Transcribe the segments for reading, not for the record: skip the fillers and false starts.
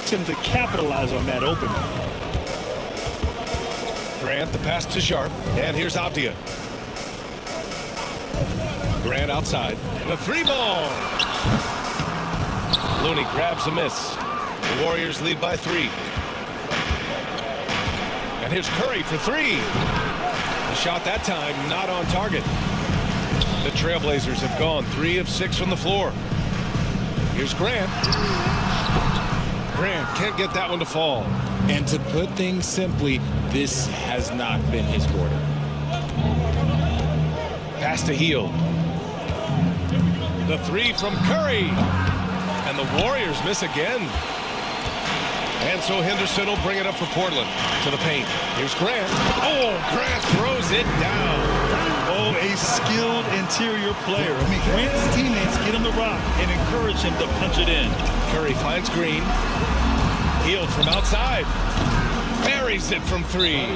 expect him to capitalize on that opening. Grant, the pass to Sharp, and here's Avdia. Grant outside, the three ball. Looney grabs a miss. The Warriors lead by 3. And here's Curry for 3. The shot that time not on target. The Trailblazers have gone 3 of 6 from the floor. Here's Grant. Grant can't get that one to fall. And to put things simply, this has not been his quarter. Pass to Hield. The 3 from Curry. And the Warriors miss again. And so Henderson will bring it up for Portland to the paint. Here's Grant. Oh, Grant throws it down. Oh, a skilled interior player. I mean, Grant's teammates get him the rock and encourage him to punch it in. Curry finds Green. Hield from outside. Buries it from 3.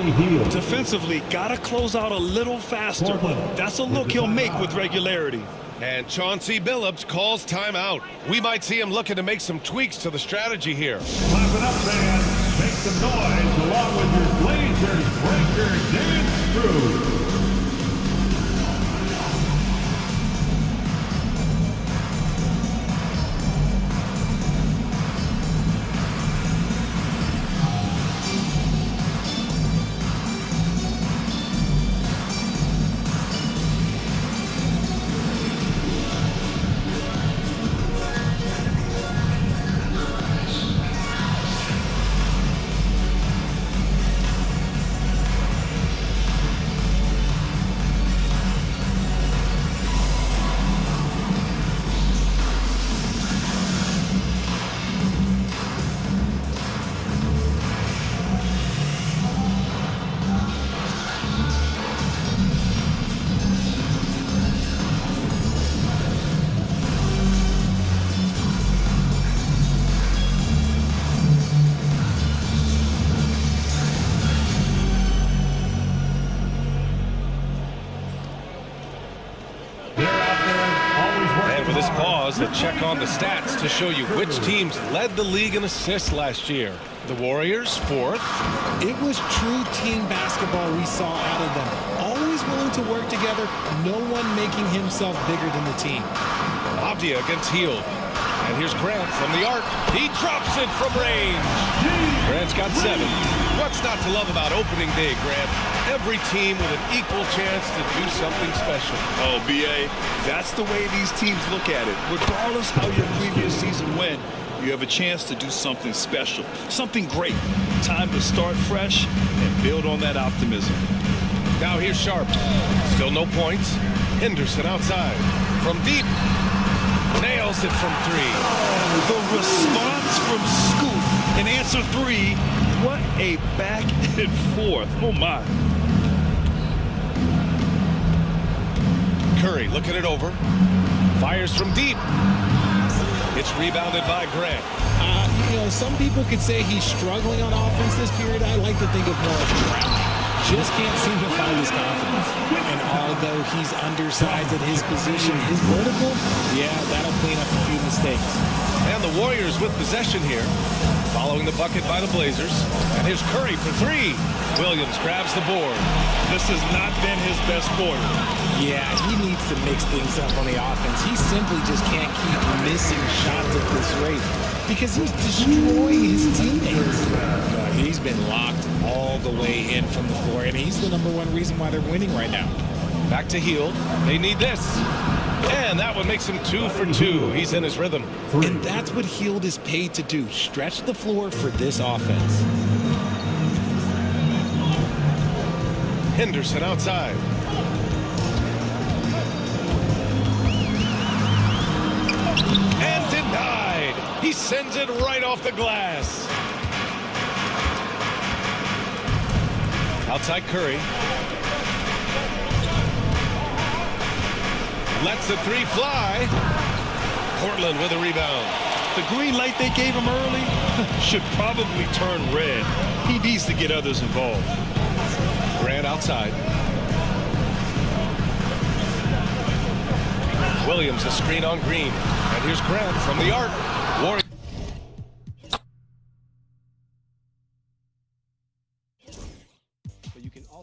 Defensively, got to close out a little faster. That's a look he'll make with regularity. And Chauncey Billups calls timeout. We might see him looking to make some tweaks to the strategy here. Clap it up, fans. Make some noise along with your Blazers breaker dance crew. To check on the stats to show you which teams led the league in assists last year. The Warriors, 4th. It was true team basketball we saw out of them. Always willing to work together, no one making himself bigger than the team. Avdia against Hield. And here's Grant from the arc. He drops it from range. Grant's got 7. What's not to love about opening day, Grant? Every team with an equal chance to do something special. Oh, B.A., that's the way these teams look at it. Regardless how your previous season went, you have a chance to do something special, something great. Time to start fresh and build on that optimism. Now here's Sharp. Still no points. Henderson outside. From deep. Nails it from 3. The response from Scoop in answer 3. What a back and forth. Oh, my. Curry looking it over. Fires from deep. It's rebounded by Grant. You know, some people could say he's struggling on offense this period. I like to think of more of drowning. Just can't seem to find his confidence. And although he's undersized at his position, his vertical, yeah, that'll clean up a few mistakes. And the Warriors with possession here. Following the bucket by the Blazers. And here's Curry for 3. Williams grabs the board. This has not been his best quarter. Yeah, he needs to mix things up on the offense. He simply just can't keep missing shots at this rate because he's destroying his teammates. He's been locked all the way in from the floor, and he's the #1 reason why they're winning right now. Back to Hield. They need this. And that one makes him 2 for 2. He's in his rhythm. And that's what Hield is paid to do, stretch the floor for this offense. Henderson outside. And denied. He sends it right off the glass. Outside Curry. Lets the 3 fly. Portland with a rebound. The green light they gave him early should probably turn red. He needs to get others involved. Grant outside. Williams a screen on Green. And here's Grant from the arc. Warriors.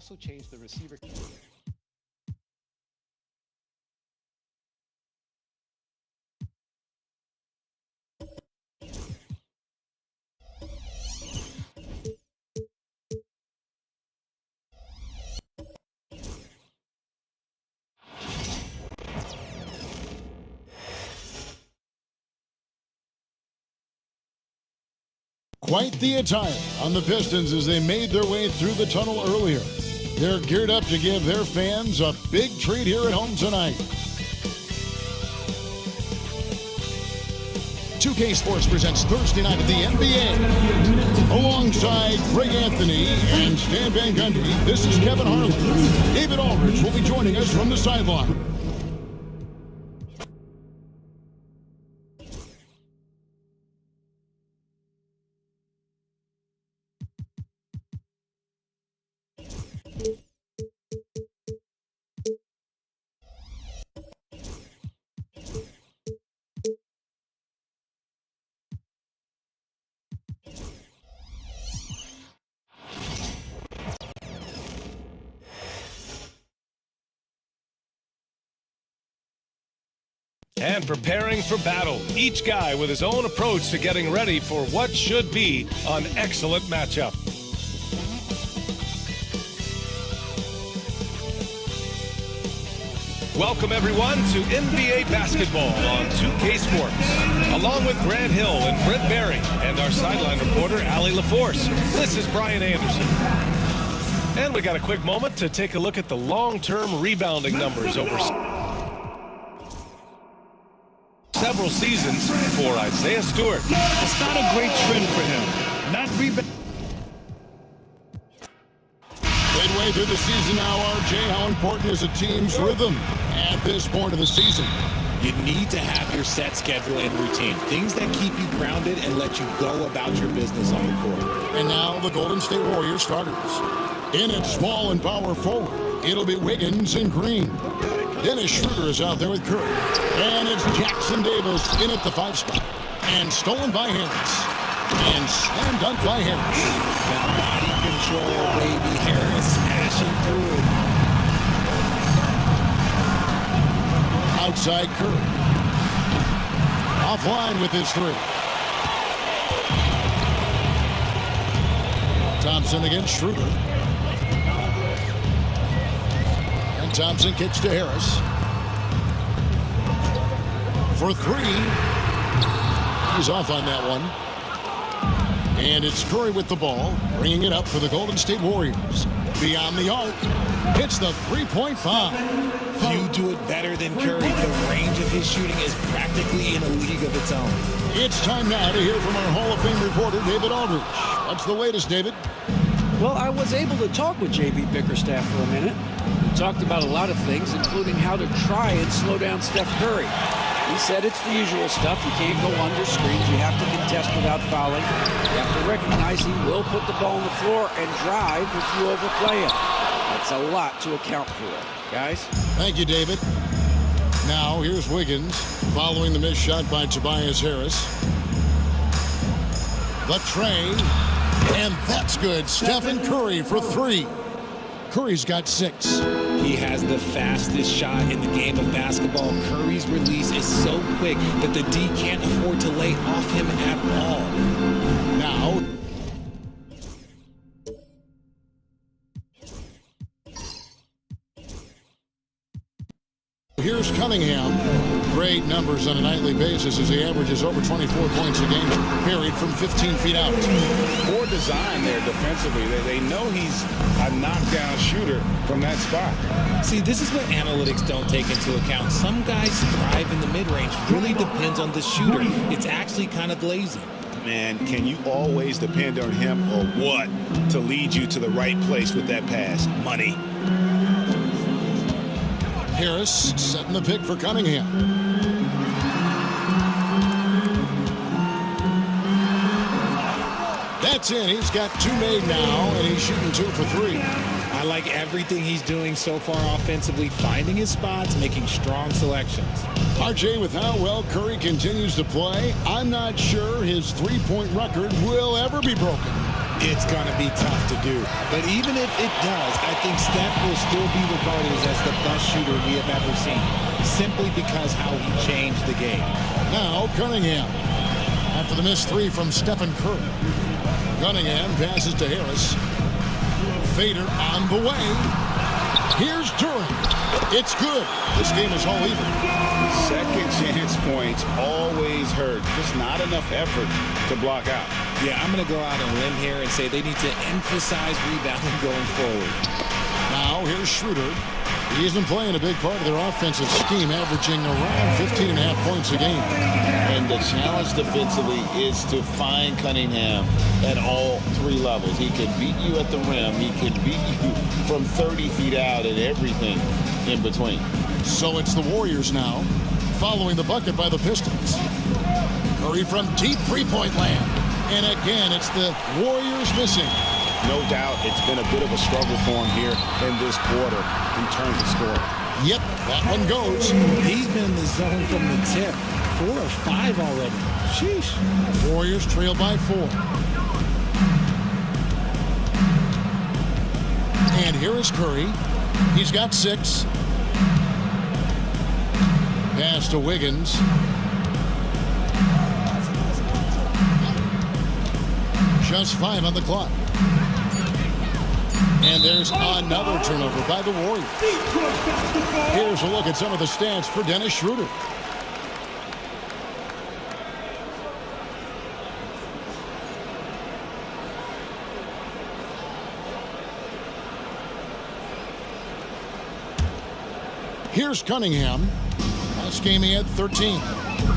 also changed the receiver. Quite the attire on the Pistons as they made their way through the tunnel earlier. They're geared up to give their fans a big treat here at home tonight. 2K Sports presents Thursday night at the NBA. Alongside Greg Anthony and Stan Van Gundy, this is Kevin Harlan. David Aldridge will be joining us from the sideline. And preparing for battle, each guy with his own approach to getting ready for what should be an excellent matchup. Welcome everyone to NBA basketball on 2K Sports. Along with Grant Hill and Brent Berry and our sideline reporter, Allie LaForce, this is Brian Anderson. And we got a quick moment to take a look at the long-term rebounding numbers over several seasons for Isaiah Stewart. It's not a great trend for him. Not rebound. Midway through the season now, RJ, how important is a team's rhythm at this point of the season? You need to have your set schedule and routine. Things that keep you grounded and let you go about your business on the court. And now the Golden State Warriors starters. In at small and power forward, it'll be Wiggins and Green. Dennis Schroeder is out there with Curry. And it's Jackson Davis in at the 5 spot. And stolen by Harris. And slam dunk by Harris. That body control, baby. Harris smashing through it. Outside Curry. Offline with his 3. Thompson against Schroeder. And Thompson kicks to Harris. For 3. He's off on that one. And it's Curry with the ball, bringing it up for the Golden State Warriors. Beyond the arc, hits the 3.5. Few do it better than Curry. The range of his shooting is practically in a league of its own. It's time now to hear from our Hall of Fame reporter, David Aldridge. What's the latest, David? Well, I was able to talk with J.B. Bickerstaff for a minute. We talked about a lot of things, including how to try and slow down Steph Curry. He said it's the usual stuff. You can't go under screens. You have to contest without fouling. You have to recognize he will put the ball on the floor and drive if you overplay him. That's a lot to account for, guys. Thank you, David. Now, here's Wiggins following the missed shot by Tobias Harris. The tray, and that's good. Stephen Curry for 3. Curry's got 6. He has the fastest shot in the game of basketball. Curry's release is so quick that the D can't afford to lay off him at all. Now, here's Cunningham. Great numbers on a nightly basis as he averages over 24 points a game, parried from 15 feet out. Poor design there defensively. They know he's a knockdown shooter from that spot. See, this is what analytics don't take into account. Some guys thrive in the mid-range. Really depends on the shooter. It's actually kind of lazy. Man, can you always depend on him or what to lead you to the right place with that pass? Money. Harris setting the pick for Cunningham. That's in. He's got 2 made now, and he's shooting 2 for 3. I like everything he's doing so far offensively, finding his spots, making strong selections. RJ, with how well Curry continues to play, I'm not sure his 3-point record will ever be broken. It's going to be tough to do. But even if it does, I think Steph will still be regarded as the best shooter we have ever seen, simply because how he changed the game. Now Cunningham. After the missed three from Stephen Curry. Cunningham passes to Harris. Fader on the way. Here's Durant. It's good. This game is all even. Second chance points always hurt. Just not enough effort to block out. Yeah, I'm going to go out on a limb here and say they need to emphasize rebounding going forward. Now here's Schroeder. He's been playing a big part of their offensive scheme, averaging around 15.5 points a game. And the challenge defensively is to find Cunningham at all three levels. He can beat you at the rim. He can beat you from 30 feet out and everything in between. So it's the Warriors now, following the bucket by the Pistons. Curry from deep three-point land. And again, it's the Warriors missing. No doubt it's been a bit of a struggle for him here in this quarter in terms of scoring. Yep, that one goes. He's been in the zone from the tip. 4 or 5 already. Sheesh. Warriors trail by 4. And here is Curry. He's got 6. Pass to Wiggins. Just 5 on the clock. And there's another turnover by the Warriors. Here's a look at some of the stats for Dennis Schroeder. Here's Cunningham. Last game he had 13.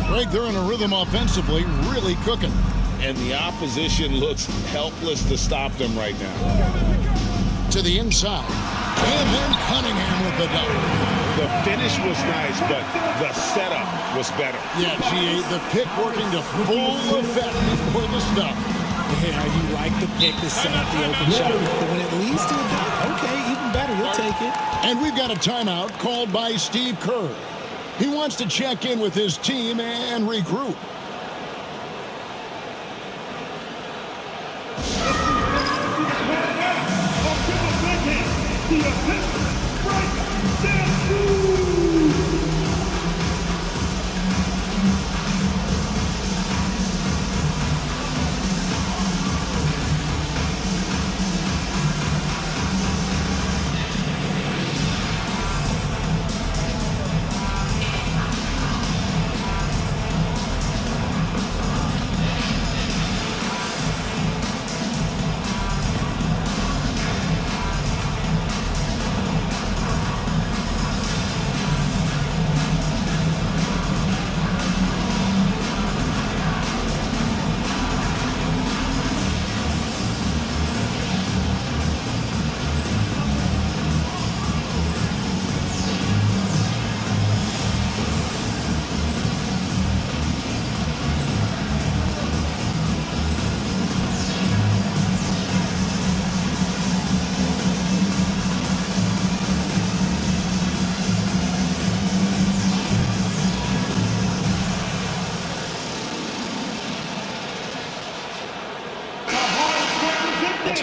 Greg, they're in a rhythm offensively, really cooking. And the opposition looks helpless to stop them right now. To the inside. And then Cunningham with the dunk. The finish was nice, but the setup was better. Yeah, G.A., the pick working to full effect before the stuff. Yeah, you like the pick to set up the open shot. But when it leads to a dunk, okay, even better, you'll take it. And we've got a timeout called by Steve Kerr. He wants to check in with his team and regroup.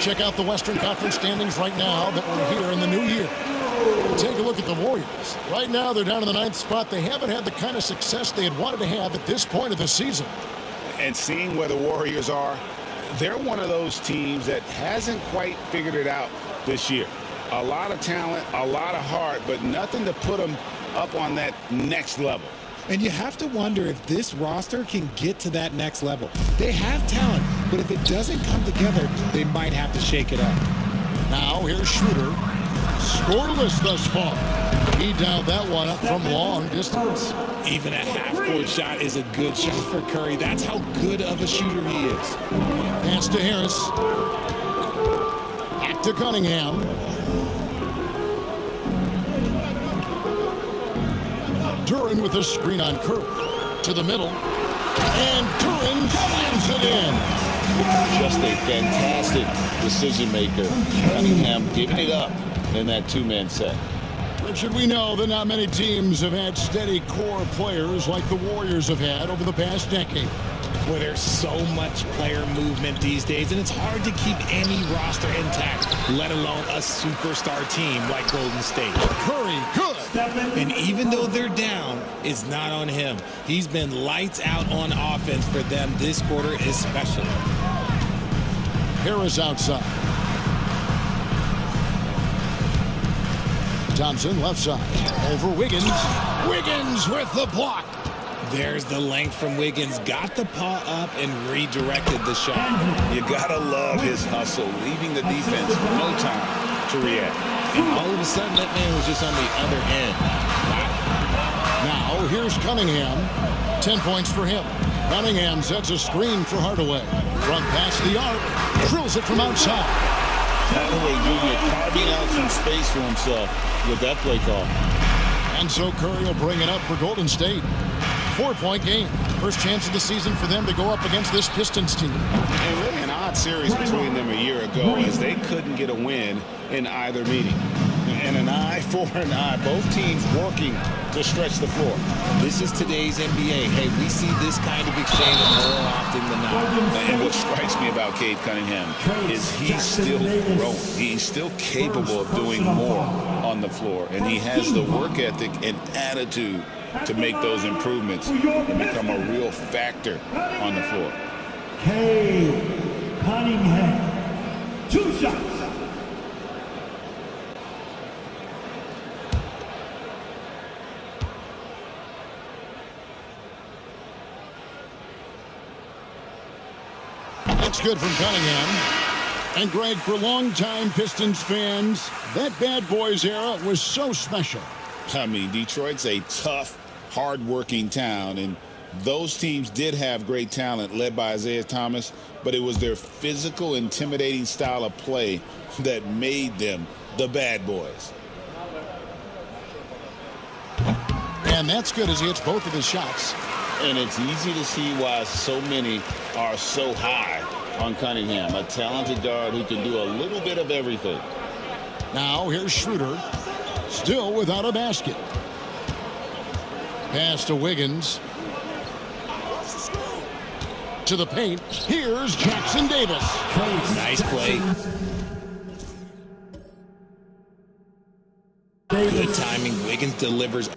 Check out the Western Conference standings right now that we're here in the new year. Take a look at the Warriors. Right now, they're down in the 9th spot. They haven't had the kind of success they had wanted to have at this point of the season. And seeing where the Warriors are, they're one of those teams that hasn't quite figured it out this year. A lot of talent, a lot of heart, but nothing to put them up on that next level. And you have to wonder if this roster can get to that next level. They have talent, but if it doesn't come together, they might have to shake it up. Now here's Schroeder. Scoreless thus far. He dialed that one up from long distance. Even a half-court shot is a good shot for Curry. That's how good of a shooter he is. Pass to Harris. Back to Cunningham. Duran with a screen on Curry. To the middle. And Duran slams it in. Just a fantastic decision maker. Cunningham giving it up in that two-man set. Richard, we know that not many teams have had steady core players like the Warriors have had over the past decade. where there's so much player movement these days, and it's hard to keep any roster intact, let alone a superstar team like Golden State. Curry, good. And even though they're down, it's not on him. He's been lights out on offense for them this quarter especially. Harris outside. Thompson left side. Over Wiggins. Wiggins with the block. There's the length from Wiggins. Got the paw up and redirected the shot. You gotta love his hustle, leaving the defense no time to react. And all of a sudden, that man was just on the other end. Now, here's Cunningham. 10 points for him. Cunningham sets a screen for Hardaway. Front pass the arc. Drills it from outside. Hardaway Jr. carving out some space for himself with that play call. And so Curry will bring it up for Golden State. 4-point game. First chance of the season for them to go up against this Pistons team. And really an odd series between them a year ago as they couldn't get a win in either meeting. And an eye for an eye. Both teams working to stretch the floor. This is today's NBA. Hey, we see this kind of exchange more often than not. And what strikes me about Cade Cunningham is he's still growing. He's still capable of doing more on the floor. And he has the work ethic and attitude to make those improvements and become a real factor on the floor. Cade Cunningham. 2 shots. That's good from Cunningham. And Greg, for longtime Pistons fans, that Bad Boys era was so special. I mean, Detroit's a tough, hard-working town, and those teams did have great talent led by Isaiah Thomas, but it was their physical, intimidating style of play that made them the Bad Boys. And that's good as he hits both of his shots. And it's easy to see why so many are so high on Cunningham, a talented guard who can do a little bit of everything. Now here's Schroeder, still without a basket. Pass to Wiggins. To the paint. Here's Jackson Davis. Nice play. Good timing. Wiggins delivers